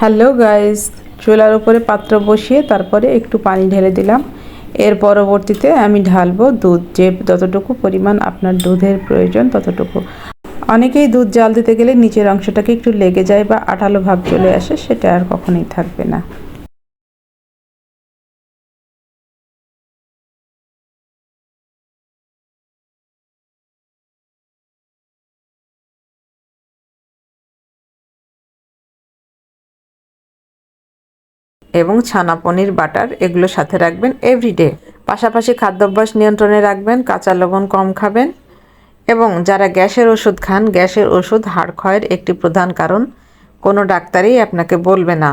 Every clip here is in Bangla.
হ্যালো গাইস, চুলার উপরে পাত্র বসিয়ে তারপরে একটু পানি ঢেলে দিলাম। এর পরবর্তীতে আমি ঢালবো দুধ, যে যতটুকু পরিমাণ আপনার দুধের প্রয়োজন ততটুকু। অনেকেই দুধ জাল দিতে গেলে নিচের অংশটাকে একটু লেগে যায় বা আঠালো ভাব চলে আসে, সেটা আর কখনোই থাকবে না। এবং ছানা পনির বাটার এগুলো সাথে রাখবেন এভরিডে। পাশাপাশি খাদ্যাভ্যাস নিয়ন্ত্রণে রাখবেন, কাঁচা লবণ কম খাবেন। এবং যারা গ্যাসের ওষুধ খান, গ্যাসের ওষুধ হাড় ক্ষয়ের একটি প্রধান কারণ, কোনো ডাক্তারই আপনাকে বলবে না।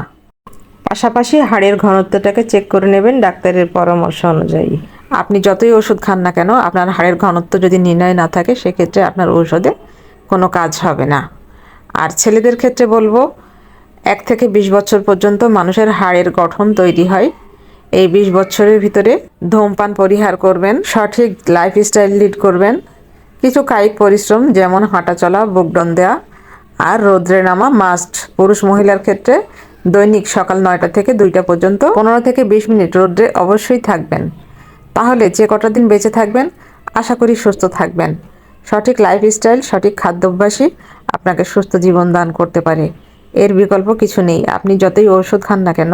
পাশাপাশি হাড়ের ঘনত্বটাকে চেক করে নেবেন ডাক্তারের পরামর্শ অনুযায়ী। আপনি যতই ওষুধ খান না কেন, আপনার হাড়ের ঘনত্ব যদি নির্ণয় না থাকে, সেক্ষেত্রে আপনার ঔষধে কোনো কাজ হবে না। আর ছেলেদের ক্ষেত্রে বলবো, 1 থেকে 20 বছর পর্যন্ত মানুষের হাড়ের গঠন তৈরি হয়। এই 20 বছরের ভিতরে ধূমপান পরিহার করবেন, সঠিক লাইফস্টাইল লিড করবেন, কিছু কায়িক পরিশ্রম যেমন হাঁটা চলা, বুকডন দেওয়া আর রোদ্রে নামা মাস্ট। পুরুষ মহিলার ক্ষেত্রে দৈনিক সকাল 9টা থেকে 2টা পর্যন্ত 15 থেকে 20 মিনিট রোদ্রে অবশ্যই থাকবেন। তাহলে যে কটা দিন বেঁচে থাকবেন, আশা করি সুস্থ থাকবেন। সঠিক লাইফস্টাইল, সঠিক খাদ্যাভ্যাসই আপনাকে সুস্থ জীবন দান করতে পারে। এর বিকল্প কিছু নেই। আপনি যতই ওষুধ খান না কেন,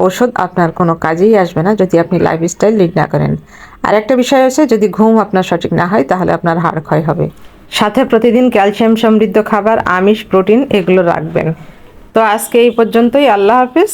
ওষুধ আপনার কোনো কাজেই আসবে না যদি আপনি লাইফস্টাইল লিড না করেন। আর একটা বিষয় আছে, যদি ঘুম আপনার সঠিক না হয় তাহলে আপনার হাড় ক্ষয় হবে। সাথে প্রতিদিন ক্যালসিয়াম সমৃদ্ধ খাবার, আমিষ, প্রোটিন এগুলো রাখবেন। তো আজকে এই পর্যন্তই। আল্লাহ হাফিজ।